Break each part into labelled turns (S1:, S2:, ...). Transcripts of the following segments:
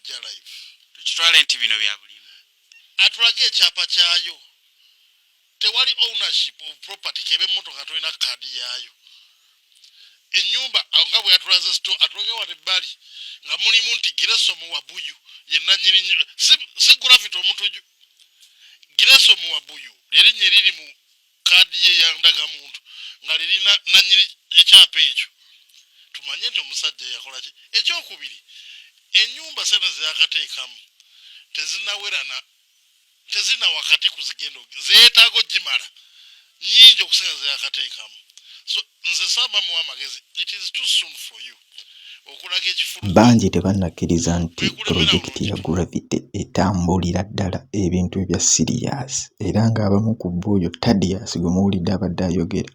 S1: ajja live
S2: tukitwale nti bino bya bulimba
S1: atulage ekyapa kyayo tewali ownership of property kebe emmotoka tolina kaadi yaayo ennyumba nga bwe yatulaze sto atulage wano ebbali nga mulimu nti Gireso mu Wabuyu yenna nnyini si gravity omutuju Gireso mu Wabuyu lerinnya eriri mu kaadi ye yandaga muntu nga lirina nannyini ekyapa ekyo tumanye nti omusajja yakola ki ekyokubiri ennyumba sente zeyakateekamu tezina wakati ku zigendo zeetaago gimala nyingi okusinga zeyakateekamu so nze saaba mu amagezi it is too soon for you okulaga ekifulu
S3: bangi tebannakkiriza nti pulojekiti ya Gravity etambulira ddala ebintu ebya serious era ng'abamu ku bbuuyo Thaddeus gwe muwulidde abadde ayogera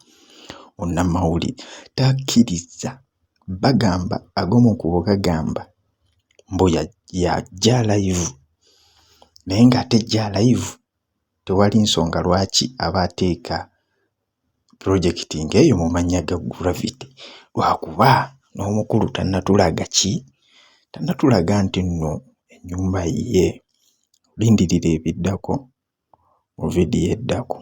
S3: munnamawulire takkiriza bagamba ag'omu ku bugagamba mbu yajja live naye ng'atejja live tewali nsonga lwaki aba ateeka pulojekiti ng'eyo mu mannya ga Gravity lwakuba n'omukulu tannatulaga nti nno ennyumba ye lindirira ebiddako mu vidiyo eddako.